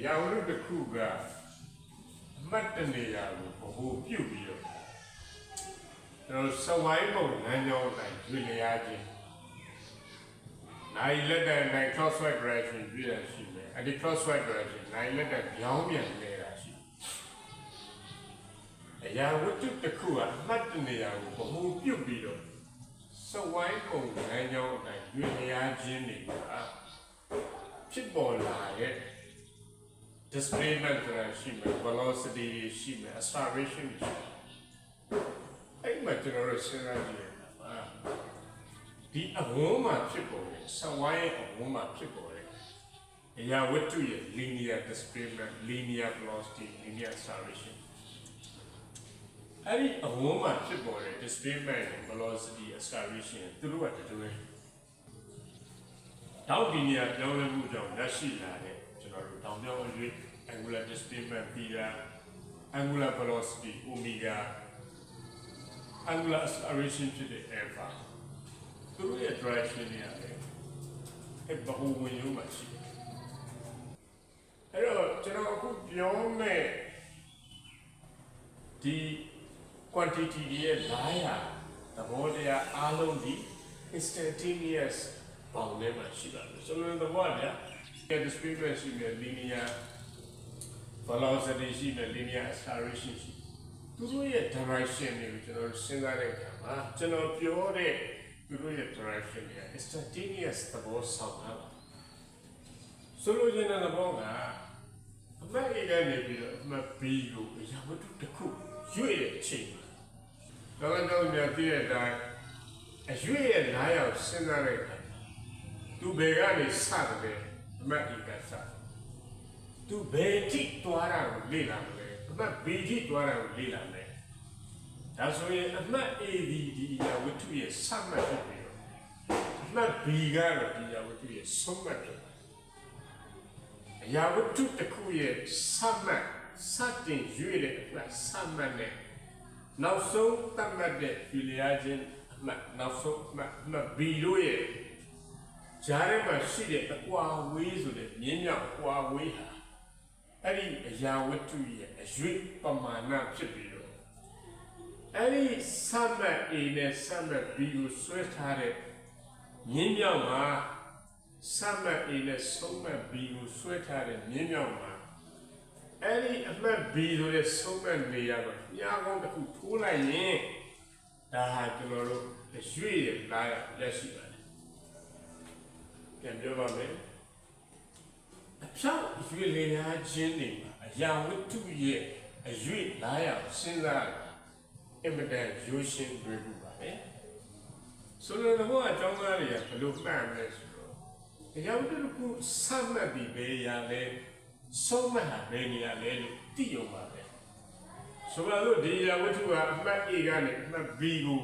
ရာဝတ္ထုတစ်ခုကအမှတ်တနေရာကိုဘ ਹੁ ပြုတ်ပြီးတော့စဝိုင်းပုံလမ်းကြောင်းတိုင်းရွေလျားခြင်းနိုင်လက်တဲ့နိုင် crosswise direction ပြည့်ရရှိမယ်အဲ့ဒီ crosswise direction နိုင်လက်တဲ့ကြောင်းပြန်နေတာရှိအရာဝတ္ထုတစ်ခုကအမှတ်တနေရာကိုဘ ਹੁ ပြုတ်ပြီးတော့စဝိုင်းပုံလမ်းကြောင်းတိုင်းရွေလျားခြင်းတွေကဖြစ်ပေါ်လာတဲ့ displacement ဆိုတာရှိမယ် velocity ရှိမယ် acceleration ရှိမယ်အဲ့မှာကျွန်တော်တို့စဉ်းစားကြည့်ရတာဒီအဝန်းမှာဖြစ်ပေါ်တဲ့စဝိုင်းရဲ့အဝန်းမှာဖြစ်ပေါ်တဲ့အရာဝတ္ထုရဲ့ linear displacement linear velocity linear acceleration အဲ့ဒီအဝန်းမှာဖြစ်ပေါ်တဲ့ displacement velocity acceleration သူတို့ကတူတယ်တောက်ဒီနေရာပြောင်းလဲမှုကြောင့်ရရှိလာတဲ့ကျွန်တော်တို့တောင်ပြောင်းအရွေး angular displacement theta angular velocity omega angular acceleration ဖြစ်တဲ့ alpha သူတို့ရဲ့ direction တွေရတယ်အဲ့ဘ ਹੁ ဝင်ရုံးမှာရှိတယ်အဲ့တော့ကျွန်တော်အခုပြောမဲ့ဒီ quantity ရဲ့လာရသဘောတရားအားလုံးဒီ instantaneous ပေါင်းထဲမှာရှိပါတယ်ဆိုလိုတဲ့ဘောက displacement ရှိမယ် linear velocity ရှိမယ် linear acceleration ရှိသူတို့ရဲ့ direction တွေကိုကျွန်တော်စဉ်းစားတဲ့အခါမှာကျွန်တော်ပြောတဲ့သူတို့ရဲ့ direction တွေက instantaneous သဘောဆောင်တာပါဆိုလိုချင်တဲ့သဘောကအမှတ် A ကနေပြီးတော့အမှတ် B ကိုအရာဝတ္ထုတစ်ခုရွေ့တဲ့အချိန်မှာတော့များပြည့်တဲ့အတိုင်းအရွေ့ရဲ့နားရောက်စဉ်းစားတဲ့အခါသူဘယ်ကနေစတယ်အမှတ် A ကစသူဘယ်ထိသွားတာကိုလေ့လာမလဲအမှတ် B ထိသွားတာကိုလေ့လာမယ်ဒါဆိုရင်အမှတ် A ဒီအရာဝတ္ထုရဲ့စမှတ်ဖြစ်ပြီးတော့အမှတ် B ကတော့ဒီအရာဝတ္ထုရဲ့ဆုံးမှတ်ဖြစ်အရာဝတ္ထုတစ်ခုရဲ့စမှတ်စတင်ရွေ့တဲ့အမှတ်စမှတ်နဲ့နောက်ဆုံးသတ်မှတ်တဲ့ဖြေလျားခြင်းအမှတ်နောက်ဆုံးအမှတ် B တို့ရဲ့ဂျားထဲမှာရှိတဲ့အကွာဝေးဆိုတဲ့မြင်းမြောက်အကွာဝေးဟာအဲ့ဒီအရာဝတ္ထုရဲ့အရွေ့ပမာဏဖြစ်ပြီးတော့အဲ့ဒီစမှတ် A နဲ့စမှတ် B ကိုဆွဲထားတဲ့မြင်းမြောက်မှာစမှတ် A နဲ့ဆုံးမှတ် B ကိုဆွဲထားတဲ့မြင်းမြောက်မှာအဲ့ဒီအမှတ် B ဆိုတဲ့ဆုံးမှတ်နေရာမှာညာကောင်းတစ်ခုထိုးလိုက်ရင်ဒါဟာကျွန်တော်တို့အရွေ့ရဲ့လာရရှိပါတယ်ပြန်ပြောပါမယ်အဖြောင့်အရွေ့လေများခြင်းတွေမှာအရာဝတ္ထုရဲ့အရွေ့လာရစဉ်းစားအင်မတန်ရိုးရှင်းတွေ့ဘူးပါပဲဆိုလိုတဲ့ဘောအကြောင်းသားတွေကဘယ်လိုမှတ်မလဲဆိုတော့အရာဝတ္ထုတစ်ခုစမှတ်ပြီးဘယ်ရာလဲဆုံးမှတ်ဟာဘယ်နေရာလဲလို့သိရုံပါပဲဆိုတော့ဒီအရာဝတ္ထုကအမှတ် A ကနေအမှတ် B ကို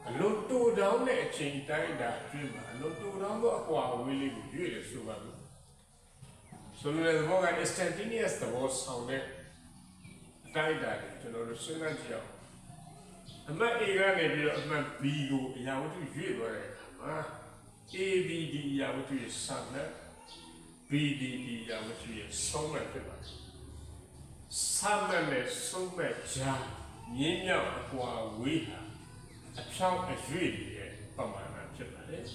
အလုံးတူတောင်းတဲ့အချိန်တိုင်းတာအတွင်းမှာအလုံးတူတောင်းသောအကွာအဝေးလေးကိုရွေ့တယ်ဆိုပါလို့ဆိုလိုတဲ့ဘောက instantaneous သဘောဆောင်တဲ့အတိုင်းတာကိုကျွန်တော်တို့စဉ်းစားကြည့်အောင်အမှတ် A ကနေပြီးတော့အမှတ် B ကိုအရာဝတ္ထုရွေ့သွားတဲ့အခါမှာ ABD အရာဝတ္ထုရဲ့စမှတ် BDD အရာဝတ္ထုရဲ့ဆုံးမှတ်ဖြစ်ပါတယ်စမှတ်နဲ့ဆုံးမှတ်ကြားမြင်းမြောက်အကွာဝေးဟာအဖြောင့်အရွေ့ရဲ့ပမာဏဖြစ်ပါတယ်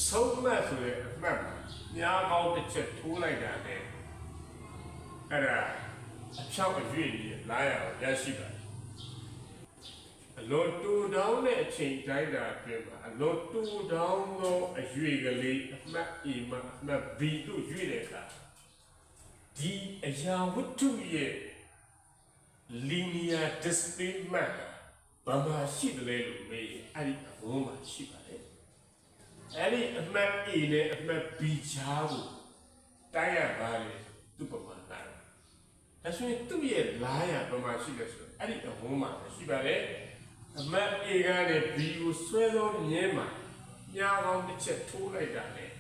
ဆုံးမှတ်ဆိုတဲ့အမှတ်ညာကောင်းတစ်ချက်ထိုးလိုက်တာနဲ့အဲ့ဒါအဖြောင့်အရွေ့ရဲ့လာရအောင်ရရှိပါတယ်အလွန်တူတောင်းတဲ့အချိန်တိုင်းတာအတွင်းမှာအလွန်တူတောင်းသောအရွေ့ကလေးအမှတ် A မှာအမှတ် B တို့ရွေ့တဲ့အခါဒီအရာဝတ္ထုရဲ့ linear displacement ဘာမှရှိတယ်လဲလို့မေးရင်အဲ့ဒီအဝန်းမှာရှိပါတယ်အဲ့ဒီအမှတ် A နဲ့အမှတ် B ချားကိုတိုင်းရပါတယ်သူ့ပမာဏဒါဆိုရင်သူ့ရဲ့လာရပမာရှိတယ်ဆိုတော့အဲ့ဒီအဝန်းမှာရှိပါတယ်အမှတ် A ကနေ B ကိုဆွဲသောမြင်းမှာညာကောင်းတစ်ချက်ထိုးလိုက်တာနဲ့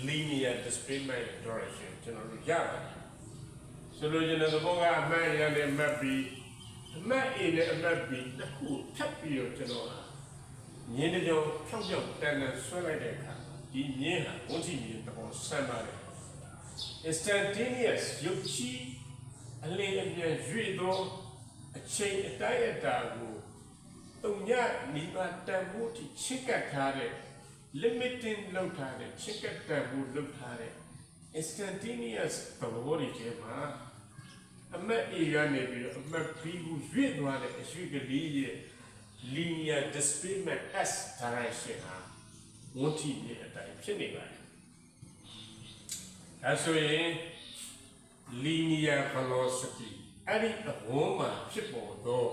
linear displacement direction ကျွန်တော်တို့ရပါတယ်ဆိုလိုချင်တဲ့သဘောကအမှတ် A နဲ့အမှတ် B အမှတ် A နဲ့အမှတ် B တစ်ခုဖြတ်ပြီးတော့ကျွန်တော်မြင်းတစ်ကြောင်ဖြောက်ဖြောက်တန်တန်ဆွဲလိုက်တဲ့အခါဒီမြင်းဟာဝန်းချီမြင်းသဘောဆန်းပါတယ် instantaneous ရုပ်ချီအလင်းအမြန်ရွေ့သောအချိန်အတိုင်းအတာကိုတုံညနိဗ္ဗာန်တန်ဖို့ထိချစ်ကပ်ထားတဲ့ limiting လောက်ထားတဲ့ချစ်ကပ်တန်ဖို့လောက်ထားတဲ့ instantaneous သဘောတွေထဲမှာအမတ် A ကနေပြီးတော့အမတ် B ကိုရွေ့သွားတဲ့အရွေ့ကလေးရဲ့ linear displacement s direction ဟာဝန်ထိရဲ့အတိုင်းဖြစ်နေပါတယ်အဲဆိုရင် linear velocity အဲ့ဒီအဝန်းမှာဖြစ်ပေါ်သော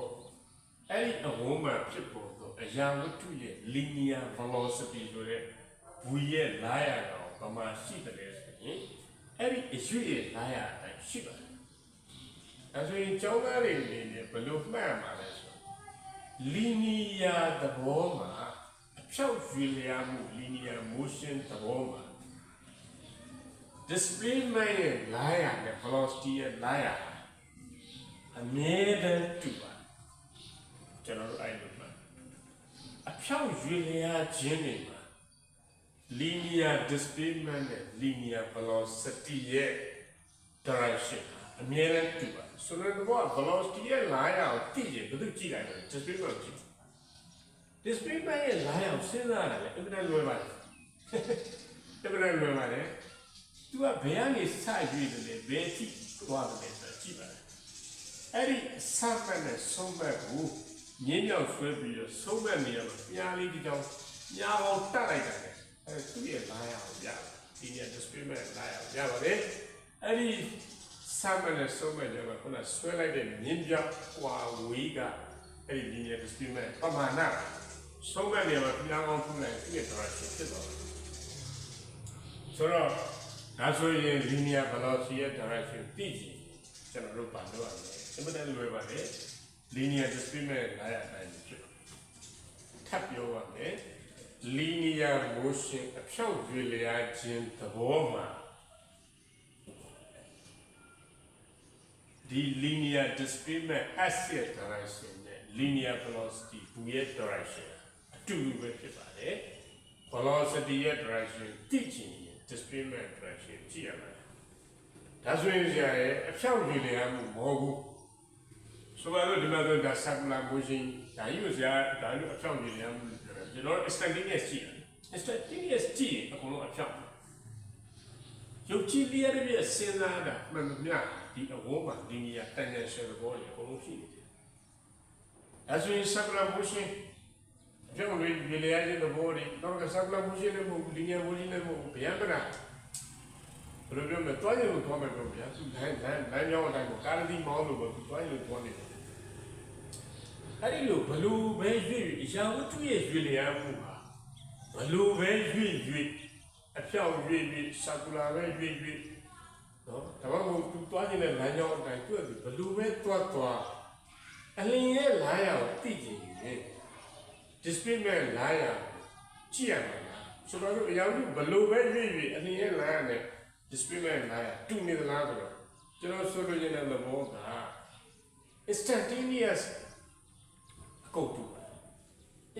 အရာဝတ္ထုရဲ့ linear velocity ဆိုတဲ့ဘူရဲ့လာရကောင်ဘာမှရှိတယ်လဲဆိုရင်အဲ့ဒီအရွေ့ရဲ့လာရအတိုင်းရှိပါတယ်အဲဆိုရင်ကျောင်းသားတွေအနေနဲ့ဘယ်လိုမှတ်ရမှာလဲဆို linear သဘောမှာအဖြောက်ရွေလျားမှု linear motion သဘောမှာ displacement ရဲ့လာရနဲ့ velocity ရဲ့လာရအမြဲတမ်းတူပါကျွန်တော်တို့အဲ့လိုမှအဖြောက်ရွေလျားခြင်းတွေမှာ linear displacement နဲ့ linear velocity ရဲ့ direction အမြဲတမ်းတူပါဆိုတော့ velocity ရဲ့လာရကိုသိရင်ဘယ်သူကြည့်လိုက်လဲ displacement ကြည့် displacement ရဲ့လာရကိုစဉ်းစားရတယ်အမှန်တမ်းလွယ်ပါတယ်အမှန်တမ်းလွယ်ပါတယ်သူကဘယ်ကနေစရွေးတယ်လဲဘယ်ထိသွားတယ်လဲဆိုကြည့်ပါအဲ့ဒီစပတ်နဲ့ဆုံးပတ်ကိုငင်းမြောက်ဆွဲပြီးတော့ဆုံးပတ်နေရမှာပြားလေးဒီကြောင်ညာအောင်တက်လိုက်တာလေအဲ့သူ့ရဲ့လာရအောင်ပြဒီနေ့ displacement လာရအောင်ပြပါတယ်အဲ့ဒီစပတ်နဲ့ဆုံးပတ်ကြမှာခုနဆွဲလိုက်တဲ့ငင်းပြောက်ကွာဝေးကအဲ့ဒီ linear displacement ပမာဏဆုံးပတ်နေမှာပြားအောင်ထုလိုက်သူ့ရဲ့ direction ဖြစ်သွားတယ်ဆိုတော့ဒါဆိုရင် linear velocity ရဲ့ direction သိကြည့်ကျွန်တော်တို့ပါလို့ရတယ်အမှန်တမ်းလွယ်ပါတယ် linear displacement လာရအတိုင်းဖြစ်ထပ်ပြောပါမယ် linear motion အဖြောက်ရွေလျားခြင်းသဘောမှာဒီ linear displacement s ရဲ့ direction နဲ့ linear velocity ဘူရဲ့ direction အတူတူပဲဖြစ်ပါတယ် velocity ရဲ့ direction သိချင်ရင် displacement direction ကြည့်ရမယ်ဒါဆိုရင်အဖြောက်ရွေလျားမှုမဟုတ်ဘူးဆိုတော့ဒီမှာတော့ဒါ circular motion ဒါကြီးကိုဒါလို့အဖြောက်ရွေလျားမှုပြောတယ်ကျွန်တော် instantaneous ကြည့်တယ် instantaneous ကြည့်အကုန်လုံးအဖြောက်ရုပ်ကြည့်လျက်ရဲ့စဉ်းစားတာမှန်မှန်ဒီအဝန်းမှာ linear tangential ဘောတွေအကုန်လုံးရှိနေတယ်အဲဆိုရင် circular motion အဖြောက်ရွေလျားခြင်းသဘောတွေတော့ circular motion နဲ့မဟုတ် linear motion နဲ့မဟုတ်ဗျာကနာဘယ်လိုပြောမလဲတွားရင်လို့တွားမယ်ပြောဗျာသူလမ်းကြောင်းအတိုင်းကိုကာရတီမောင်းလို့ပဲတွားရင်လို့တွားနေတယ်အဲ့ဒီလိုဘလူပဲရွေ့အရာဝတ္ထုရဲ့ရွေလျားမှုပါဘလူပဲရွေ့အဖြောက်ရွေ့ဆာကူလာပဲရွေ့နော်ဒါမှမဟုတ်သူတွားခြင်းနဲ့လမ်းကြောင်းအတိုင်းသူ့ဘလူပဲတွားအလင်းရဲ့လာရကိုသိကြည့်ရင် displacement လာရကြည့်ရမှာဆိုတော့အရာဝတ္ထုဘလူပဲရွေ့အလင်းရဲ့လာရနဲ့displacement လာရတူနေသလားဆိုတော့ကျွန်တော်ဆိုလိုချင်တဲ့သဘောက instantaneous အကုန်တူပါ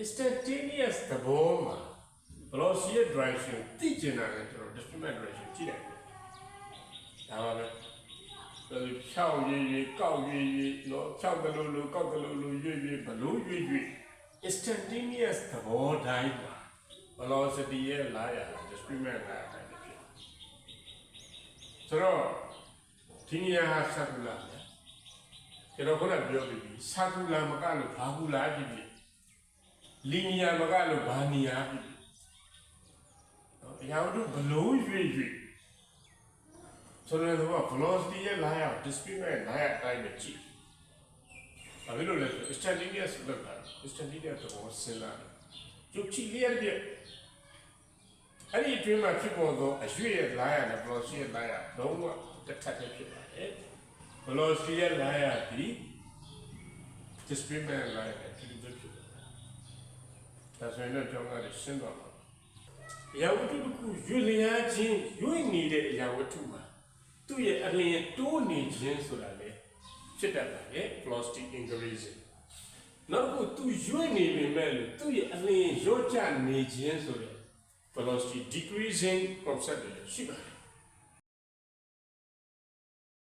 instantaneous သဘောမှာ velocity direction သိကျင်တာလည်းကျွန်တော် displacement direction ကြည့်တယ်ဒါပါပဲဖြောက်ကောက်နော်ဖြောက်တယ်လို့ကောက်တယ်လို့ရွေ့ဘလို့ရွေ့ instantaneous သဘောတိုင်းမှာ velocity ရဲ့လာရ displacement လာရဆိုတော့ဒီနေရာဟာ circular ကျွန်တော်ခုနပြောပြီး circular မကလို့ဘာကူလာဖြစ်ဖြစ် linear မကလို့ဘာနေရာဖြစ်ဖြစ်နော်အရာတို့ဘလို့ရွေ့ဆိုတော့ velocity ရဲ့လာရ displacement လာရအတိုင်းပဲကြည့်ဘာဖြစ်လို့လဲဆို instantaneous လောက်တာ instantaneous တော့စဉ်းစားတယ်ကျုပ်ကြည့်ရတဲ့အဲ့ဒီအတွင်းမှာဖြစ်ပေါ်သောအရွေ့ရဲ့လာရနဲ့ velocity ရဲ့လာရလုံးဝတစ်ထပ်တည်းဖြစ်ပါတယ် velocity ရဲ့လာရဒီ displacement လာရနဲ့ဒီလိုဖြစ်ပါတယ်ဒါဆိုရင်တော့ကြောင်းကလည်းရှင်းသွားပါအရာဝတ္ထုတစ်ခုရွေ့လျားခြင်းရွေ့နေတဲ့အရာဝတ္ထုမှာသူ့ရဲ့အလျင်တိုးနေခြင်းဆိုတာလေဖြစ်တတ်ပါတယ် velocity increasing နောက်တစ်ခုသူရွေ့နေပေမဲ့လို့သူ့ရဲ့အလျင်လျော့ကျနေခြင်းဆိုတဲ့velocity decreasing concept တွေရှိပါတယ်